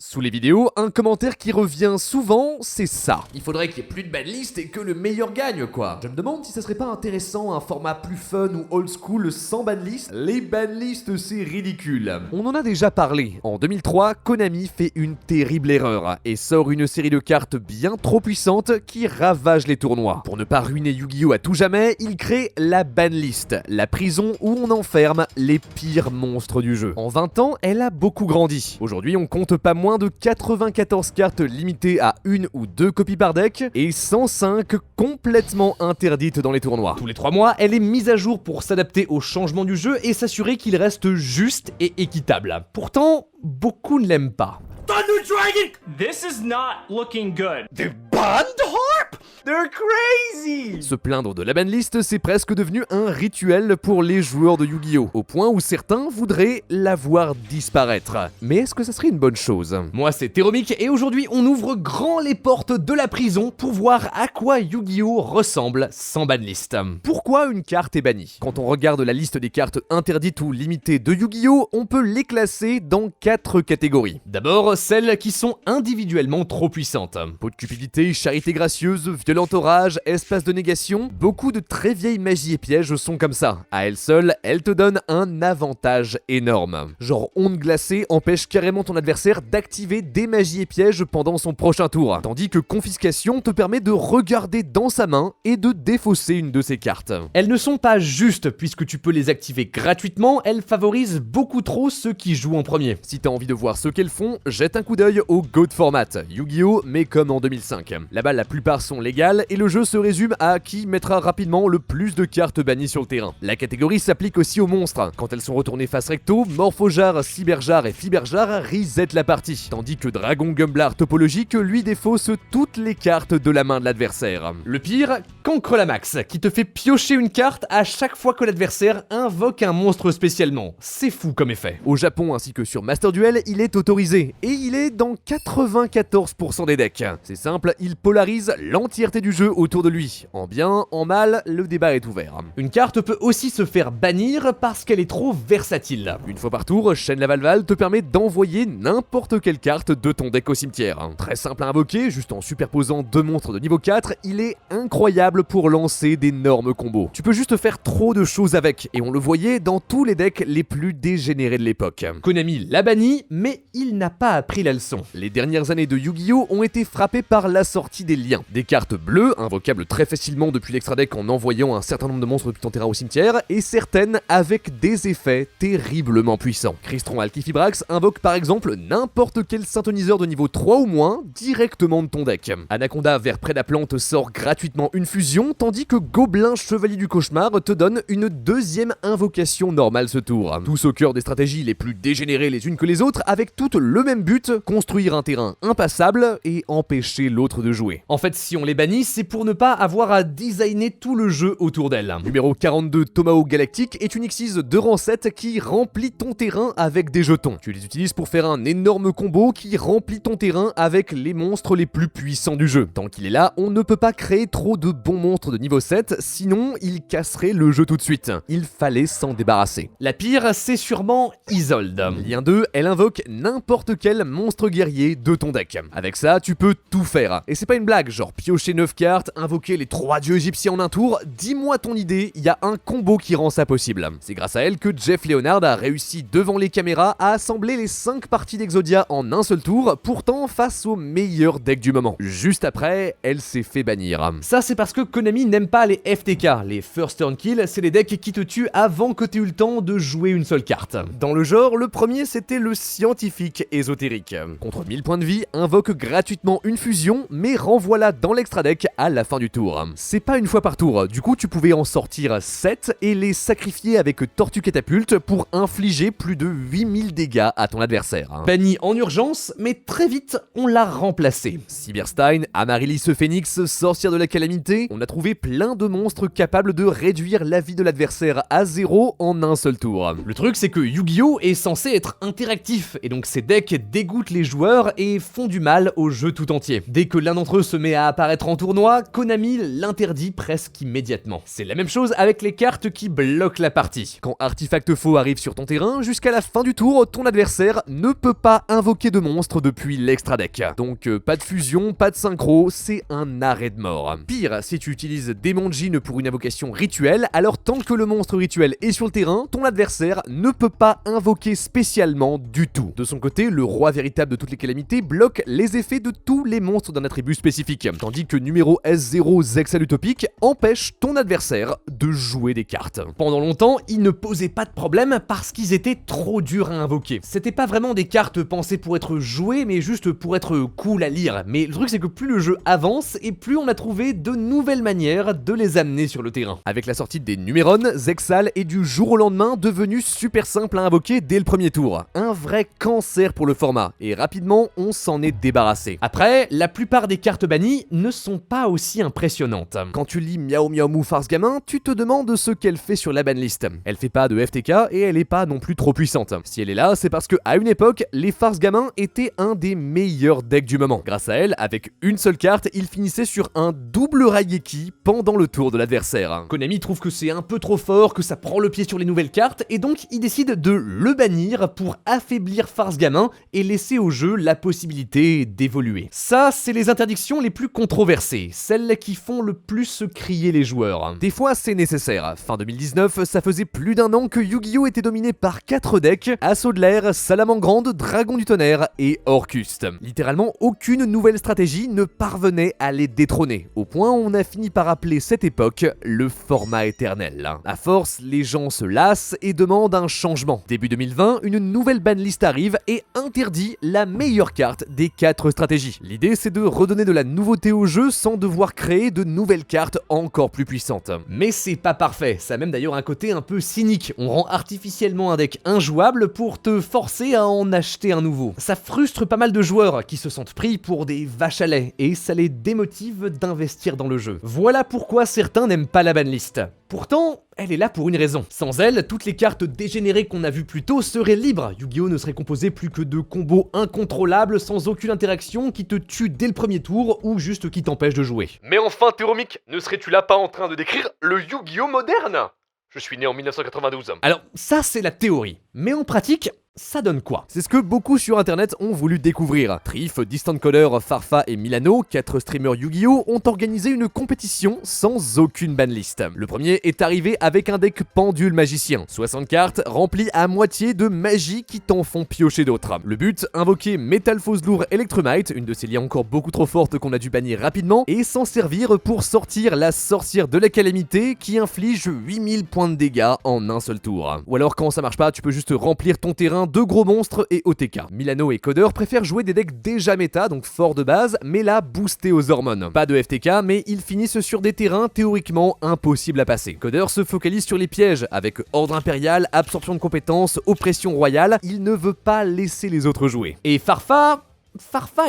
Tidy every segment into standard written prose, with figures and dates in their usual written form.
Sous les vidéos, un commentaire qui revient souvent, c'est ça. Il faudrait qu'il y ait plus de banlistes et que le meilleur gagne, quoi. Je me demande si ça serait pas intéressant un format plus fun ou old school sans banlist. Les banlists, c'est ridicule. On en a déjà parlé. En 2003, Konami fait une terrible erreur et sort une série de cartes bien trop puissantes qui ravagent les tournois. Pour ne pas ruiner Yu-Gi-Oh à tout jamais, il crée la banlist, la prison où on enferme les pires monstres du jeu. En 20 ans, elle a beaucoup grandi. Aujourd'hui, on compte pas moins de 94 cartes limitées à une ou deux copies par deck et 105 complètement interdites dans les tournois. Tous les 3 mois, elle est mise à jour pour s'adapter aux changements du jeu et s'assurer qu'il reste juste et équitable. Pourtant, beaucoup ne l'aiment pas. Thunder Dragon! This is not looking good. The Band Harp? They're crazy! Se plaindre de la banlist, c'est presque devenu un rituel pour les joueurs de Yu-Gi-Oh! Au point où certains voudraient la voir disparaître. Mais est-ce que ça serait une bonne chose? Moi, c'est Théromic et aujourd'hui, on ouvre grand les portes de la prison pour voir à quoi Yu-Gi-Oh! Ressemble sans banlist. Pourquoi une carte est bannie? Quand on regarde la liste des cartes interdites ou limitées de Yu-Gi-Oh! On peut les classer dans 4 catégories. D'abord, celles qui sont individuellement trop puissantes. Peau de cupidité, charité gracieuse, violent orage, espace de négation, beaucoup de très vieilles magies et pièges sont comme ça. À elles seules, elles te donnent un avantage énorme. Genre onde glacée empêche carrément ton adversaire d'activer des magies et pièges pendant son prochain tour. Tandis que confiscation te permet de regarder dans sa main et de défausser une de ses cartes. Elles ne sont pas justes puisque tu peux les activer gratuitement, elles favorisent beaucoup trop ceux qui jouent en premier. Si t'as envie de voir ce qu'elles font, jette un coup d'œil au GOAT format, Yu-Gi-Oh! Mais comme en 2005. Là-bas, la plupart sont légales et le jeu se résume à qui mettra rapidement le plus de cartes bannies sur le terrain. La catégorie s'applique aussi aux monstres. Quand elles sont retournées face recto, Morphojar, Cyberjar et Fiberjar reset la partie, tandis que Dragon Gumblar topologique lui défausse toutes les cartes de la main de l'adversaire. Le pire, Cancrelamax, qui te fait piocher une carte à chaque fois que l'adversaire invoque un monstre spécialement. C'est fou comme effet. Au Japon ainsi que sur Master Duel, il est autorisé et il est dans 94% des decks. C'est simple, il polarise l'entièreté du jeu autour de lui. En bien, en mal, le débat est ouvert. Une carte peut aussi se faire bannir parce qu'elle est trop versatile. Une fois par tour, Shen Lavalval te permet d'envoyer n'importe quelle carte de ton deck au cimetière. Très simple à invoquer, juste en superposant 2 monstres de niveau 4, il est incroyable pour lancer d'énormes combos. Tu peux juste faire trop de choses avec, et on le voyait dans tous les decks les plus dégénérés de l'époque. Konami l'a banni, mais il n'a pas appris la leçon. Les dernières années de Yu-Gi-Oh! Ont été frappées par la sortie des liens. Des cartes bleues, invocables très facilement depuis l'extra deck en envoyant un certain nombre de monstres depuis ton terrain au cimetière, et certaines avec des effets terriblement puissants. Crystron Alkifibrax invoque par exemple n'importe quel synthoniseur de niveau 3 ou moins directement de ton deck. Anaconda vers Prédaplante sort gratuitement une fusion, tandis que Gobelin Chevalier du Cauchemar te donne une deuxième invocation normale ce tour. Tous au cœur des stratégies les plus dégénérées les unes que les autres, avec toutes le même but, construire un terrain impassable et empêcher l'autre de jouer. En fait, si on les bannit, c'est pour ne pas avoir à designer tout le jeu autour d'elle. Numéro 42, Tomahawk Galactique est une Xyz de rang 7 qui remplit ton terrain avec des jetons. Tu les utilises pour faire un énorme combo qui remplit ton terrain avec les monstres les plus puissants du jeu. Tant qu'il est là, on ne peut pas créer trop de bons monstres de niveau 7, sinon il casserait le jeu tout de suite. Il fallait s'en débarrasser. La pire, c'est sûrement Isolde. Lien 2, elle invoque n'importe quel monstre guerrier de ton deck. Avec ça, tu peux tout faire. Et c'est pas une blague, genre piocher 9 cartes, invoquer les 3 dieux égyptiens en un tour, dis-moi ton idée, il y a un combo qui rend ça possible. C'est grâce à elle que Jeff Leonard a réussi devant les caméras à assembler les 5 parties d'Exodia en un seul tour, pourtant face au meilleur deck du moment. Juste après, elle s'est fait bannir. Ça, c'est parce que Konami n'aime pas les FTK, les First Turn Kill, c'est les decks qui te tuent avant que tu aies eu le temps de jouer une seule carte. Dans le genre, le premier c'était le scientifique ésotérique. Contre 1000 points de vie, invoque gratuitement une fusion, mais renvoie-la dans l'extra deck à la fin du tour. C'est pas une fois par tour, du coup tu pouvais en sortir 7 et les sacrifier avec Tortue Catapulte pour infliger plus de 8000 dégâts à ton adversaire. Banni en urgence, mais très vite on l'a remplacé. Cyberstein, Amaryllis Phoenix, Sorcière de la Calamité, on a trouvé plein de monstres capables de réduire la vie de l'adversaire à 0 en un seul tour. Le truc c'est que Yu-Gi-Oh! Est censé être interactif, et donc ces decks dégoûtent les joueurs et font du mal au jeu tout entier. Dès que l'un d'entre eux se met à apparaître en tournoi, Konami l'interdit presque immédiatement. C'est la même chose avec les cartes qui bloquent la partie. Quand Artefact faux arrive sur ton terrain, jusqu'à la fin du tour, ton adversaire ne peut pas invoquer de monstre depuis l'extra deck. Donc pas de fusion, pas de synchro, c'est un arrêt de mort. Pire, si tu utilises Démon Djinn pour une invocation rituelle, alors tant que le monstre rituel est sur le terrain, ton adversaire ne peut pas invoquer spécialement du tout. De son côté, le roi véritable de toutes les calamités bloque les effets de tous les monstres d'un attribut spécifique, tandis que numéro S0 Zexal Utopique empêche ton adversaire de jouer des cartes. Pendant longtemps, ils ne posaient pas de problème parce qu'ils étaient trop durs à invoquer. C'était pas vraiment des cartes pensées pour être jouées, mais juste pour être cool à lire. Mais le truc c'est que plus le jeu avance et plus on a trouvé de nouvelles manières de les amener sur le terrain. Avec la sortie des Numéron, Zexal est du jour au lendemain devenu super simple à invoquer dès le premier tour. Un vrai cancer pour le format, et rapidement on s'en est débarrassé. Après, la plupart des cartes bannies ne sont pas aussi impressionnantes. Quand tu lis Miao Miao Mu Farce Gamin, tu te demandes ce qu'elle fait sur la banlist. Elle fait pas de FTK et elle est pas non plus trop puissante. Si elle est là, c'est parce que à une époque, les Farce Gamins étaient un des meilleurs decks du moment. Grâce à elle, avec une seule carte, il finissait sur un double Raigeki pendant le tour de l'adversaire. Konami trouve que c'est un peu trop fort, que ça prend le pied sur les nouvelles cartes, et donc il décide de le bannir pour affaiblir Farce Gamin et laisser au jeu la possibilité d'évoluer. Ça, c'est les interdictions les plus controversées, celles qui font le plus crier les joueurs. Des fois, c'est nécessaire. Fin 2019, ça faisait plus d'un an que Yu-Gi-Oh! Était dominé par 4 decks, Assaut de l'air, Salamangrande, Dragon du tonnerre et Orcuste. Littéralement, aucune nouvelle stratégie ne parvenait à les détrôner, au point où on a fini par appeler cette époque le format éternel. À force, les gens se lassent et demandent un changement. Début 2020, une nouvelle banlist arrive et interdit la meilleure carte des 4 stratégies. L'idée, c'est de redonner de la nouveauté au jeu sans devoir créer de nouvelles cartes encore plus puissantes. Mais c'est pas parfait, ça a même d'ailleurs un côté un peu cynique. On rend artificiellement un deck injouable pour te forcer à en acheter un nouveau. Ça frustre pas mal de joueurs qui se sentent pris pour des vaches à lait et ça les démotive d'investir dans le jeu. Voilà pourquoi certains n'aiment pas la banlist. Pourtant, elle est là pour une raison. Sans elle, toutes les cartes dégénérées qu'on a vues plus tôt seraient libres. Yu-Gi-Oh! Ne serait composé plus que de combos incontrôlables sans aucune interaction qui te tuent dès le premier tour ou juste qui t'empêchent de jouer. Mais enfin, Théromique, ne serais-tu là pas en train de décrire le Yu-Gi-Oh! Moderne? Je suis né en 1992. Alors, ça c'est la théorie. Mais en pratique, ça donne quoi? C'est ce que beaucoup sur internet ont voulu découvrir. Trif, Distant Caller, Farfa et Milano, 4 streamers Yu-Gi-Oh! Ont organisé une compétition sans aucune banlist. Le premier est arrivé avec un deck pendule magicien, 60 cartes remplies à moitié de magie qui t'en font piocher d'autres. Le but, invoquer Metal Fausse Lourd Electromite, une de ces liens encore beaucoup trop fortes qu'on a dû bannir rapidement, et s'en servir pour sortir la sorcière de la calamité qui inflige 8000 points de dégâts en un seul tour. Ou alors quand ça marche pas, tu peux juste remplir ton terrain de gros monstres et OTK. Milano et Coder préfèrent jouer des decks déjà méta, donc forts de base, mais là boostés aux hormones. Pas de FTK, mais ils finissent sur des terrains théoriquement impossibles à passer. Coder se focalise sur les pièges, avec ordre impérial, absorption de compétences, oppression royale, il ne veut pas laisser les autres jouer. Et Farfa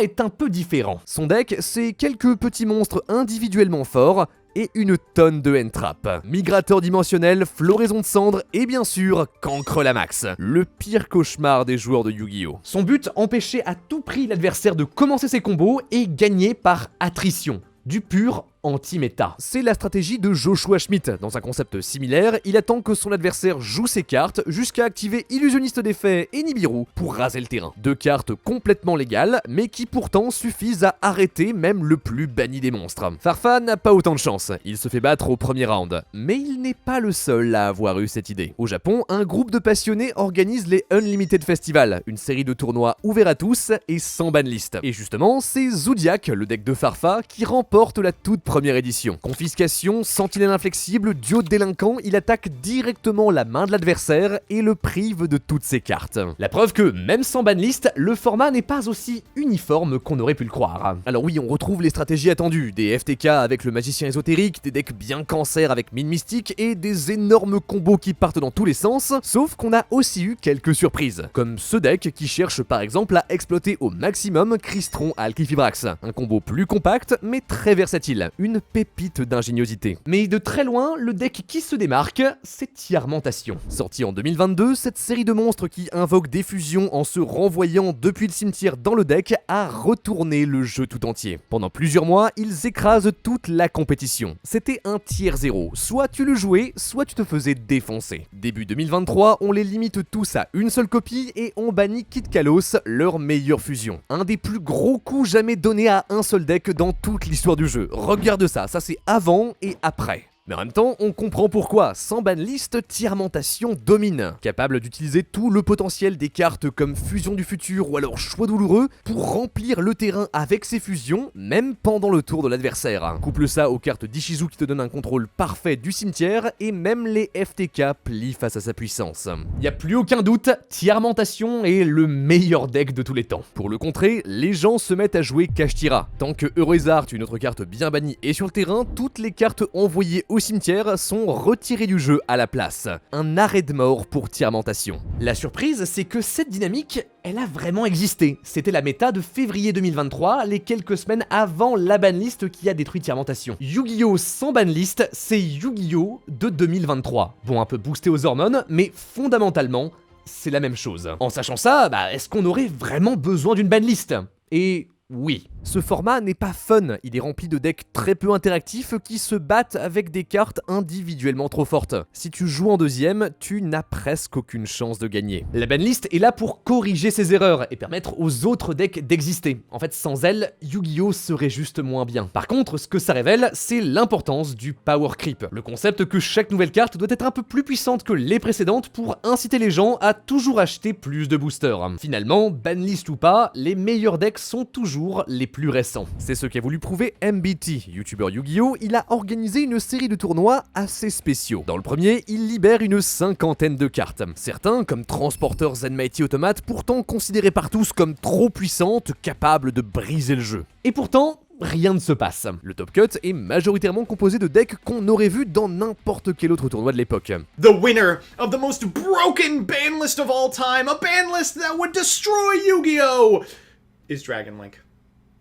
est un peu différent. Son deck, c'est quelques petits monstres individuellement forts, et une tonne de N-Trap. Migrateur dimensionnel, floraison de cendres et bien sûr, Cancre la Max. Le pire cauchemar des joueurs de Yu-Gi-Oh! Son but, empêcher à tout prix l'adversaire de commencer ses combos et gagner par attrition. Du pur anti-méta. C'est la stratégie de Joshua Schmidt. Dans un concept similaire, il attend que son adversaire joue ses cartes jusqu'à activer Illusionniste d'effet et Nibiru pour raser le terrain. 2 cartes complètement légales, mais qui pourtant suffisent à arrêter même le plus banni des monstres. Farfa n'a pas autant de chance, il se fait battre au premier round. Mais il n'est pas le seul à avoir eu cette idée. Au Japon, un groupe de passionnés organise les Unlimited Festival, une série de tournois ouverts à tous et sans banlist. Et justement, c'est Zodiac, le deck de Farfa, qui remporte la toute première édition. Confiscation, sentinelle inflexible, duo de délinquants, il attaque directement la main de l'adversaire et le prive de toutes ses cartes. La preuve que, même sans banlist, le format n'est pas aussi uniforme qu'on aurait pu le croire. Alors oui, on retrouve les stratégies attendues, des FTK avec le magicien ésotérique, des decks bien cancer avec mine mystique et des énormes combos qui partent dans tous les sens, sauf qu'on a aussi eu quelques surprises, comme ce deck qui cherche par exemple à exploiter au maximum Crystron Alkifibrax, un combo plus compact mais très versatile, une pépite d'ingéniosité. Mais de très loin, le deck qui se démarque, c'est Tiermentation. Sorti en 2022, cette série de monstres qui invoque des fusions en se renvoyant depuis le cimetière dans le deck a retourné le jeu tout entier. Pendant plusieurs mois, ils écrasent toute la compétition. C'était un tier 0, soit tu le jouais, soit tu te faisais défoncer. Début 2023, on les limite tous à une seule copie et on bannit Kit Kalos, leur meilleure fusion. Un des plus gros coups jamais donnés à un seul deck dans toute l'histoire du jeu. Regarde ça c'est avant et après. Mais en même temps, on comprend pourquoi, sans banlist, Tiermentation domine, capable d'utiliser tout le potentiel des cartes comme Fusion du futur ou alors Choix douloureux pour remplir le terrain avec ses fusions, même pendant le tour de l'adversaire. Couple ça aux cartes d'Ishizu qui te donnent un contrôle parfait du cimetière et même les FTK plient face à sa puissance. Y a plus aucun doute, Tiermentation est le meilleur deck de tous les temps. Pour le contrer, les gens se mettent à jouer Kashtira. Tant que Heroesart, une autre carte bien bannie, est sur le terrain, toutes les cartes envoyées au cimetière sont retirés du jeu à la place. Un arrêt de mort pour Tiermentation. La surprise, c'est que cette dynamique, elle a vraiment existé. C'était la méta de février 2023, les quelques semaines avant la banlist qui a détruit Tiermentation. Yu-Gi-Oh! Sans banlist, c'est Yu-Gi-Oh! De 2023. Bon, un peu boosté aux hormones, mais fondamentalement, c'est la même chose. En sachant ça, est-ce qu'on aurait vraiment besoin d'une banlist? Et oui. Ce format n'est pas fun, il est rempli de decks très peu interactifs qui se battent avec des cartes individuellement trop fortes. Si tu joues en deuxième, tu n'as presque aucune chance de gagner. La banlist est là pour corriger ces erreurs et permettre aux autres decks d'exister. En fait, sans elle, Yu-Gi-Oh! Serait juste moins bien. Par contre, ce que ça révèle, c'est l'importance du power creep. Le concept que chaque nouvelle carte doit être un peu plus puissante que les précédentes pour inciter les gens à toujours acheter plus de boosters. Finalement, banlist ou pas, les meilleurs decks sont toujours les plus récent. C'est ce qu'a voulu prouver MBT, youtubeur Yu-Gi-Oh! Il a organisé une série de tournois assez spéciaux. Dans le premier, il libère une 50aine de cartes. Certains, comme Transporter Zen Mighty Automate, pourtant considérés par tous comme trop puissantes, capables de briser le jeu. Et pourtant, rien ne se passe. Le top cut est majoritairement composé de decks qu'on aurait vu dans n'importe quel autre tournoi de l'époque. The winner of the most broken ban list of all time, a ban list that would destroy Yu-Gi-Oh! Is Dragon Link.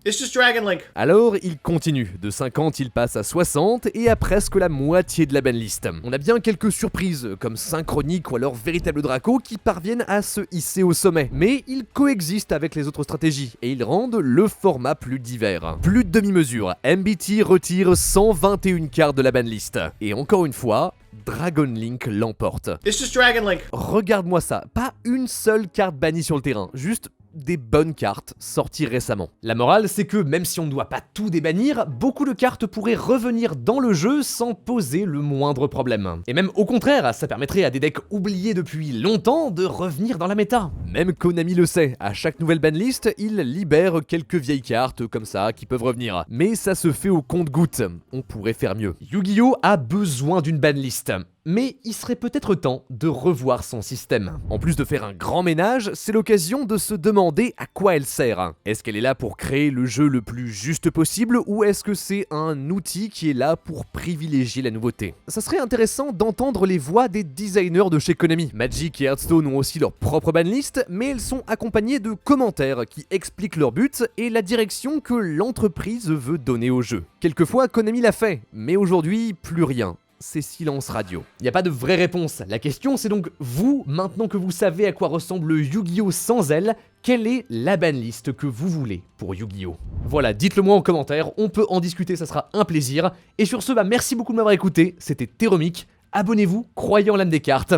It's just Dragon Link. Alors, il continue. De 50, il passe à 60 et à presque la moitié de la banlist. On a bien quelques surprises, comme Synchronique ou alors Véritable Draco, qui parviennent à se hisser au sommet. Mais ils coexistent avec les autres stratégies et ils rendent le format plus divers. Plus de demi-mesure, MBT retire 121 cartes de la banlist. Et encore une fois, Dragon Link l'emporte. It's just Dragon Link. Regarde-moi ça, pas une seule carte bannie sur le terrain, juste des bonnes cartes sorties récemment. La morale, c'est que même si on ne doit pas tout débannir, beaucoup de cartes pourraient revenir dans le jeu sans poser le moindre problème. Et même au contraire, ça permettrait à des decks oubliés depuis longtemps de revenir dans la méta. Même Konami le sait, à chaque nouvelle banlist, il libère quelques vieilles cartes comme ça qui peuvent revenir. Mais ça se fait au compte-gouttes, on pourrait faire mieux. Yu-Gi-Oh! A besoin d'une banlist. Mais il serait peut-être temps de revoir son système. En plus de faire un grand ménage, c'est l'occasion de se demander à quoi elle sert. Est-ce qu'elle est là pour créer le jeu le plus juste possible ou est-ce que c'est un outil qui est là pour privilégier la nouveauté? Ça serait intéressant d'entendre les voix des designers de chez Konami. Magic et Hearthstone ont aussi leur propre banlist, mais elles sont accompagnées de commentaires qui expliquent leur but et la direction que l'entreprise veut donner au jeu. Quelquefois, Konami l'a fait, mais aujourd'hui, plus rien. C'est silence radio. Il n'y a pas de vraie réponse. La question c'est donc, vous, maintenant que vous savez à quoi ressemble le Yu-Gi-Oh! Sans elle, quelle est la banlist que vous voulez pour Yu-Gi-Oh! Voilà, dites-le moi en commentaire, on peut en discuter, ça sera un plaisir. Et sur ce, merci beaucoup de m'avoir écouté, c'était Teromic. Abonnez-vous, croyez en l'âme des cartes.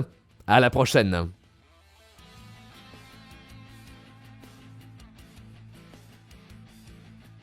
À la prochaine.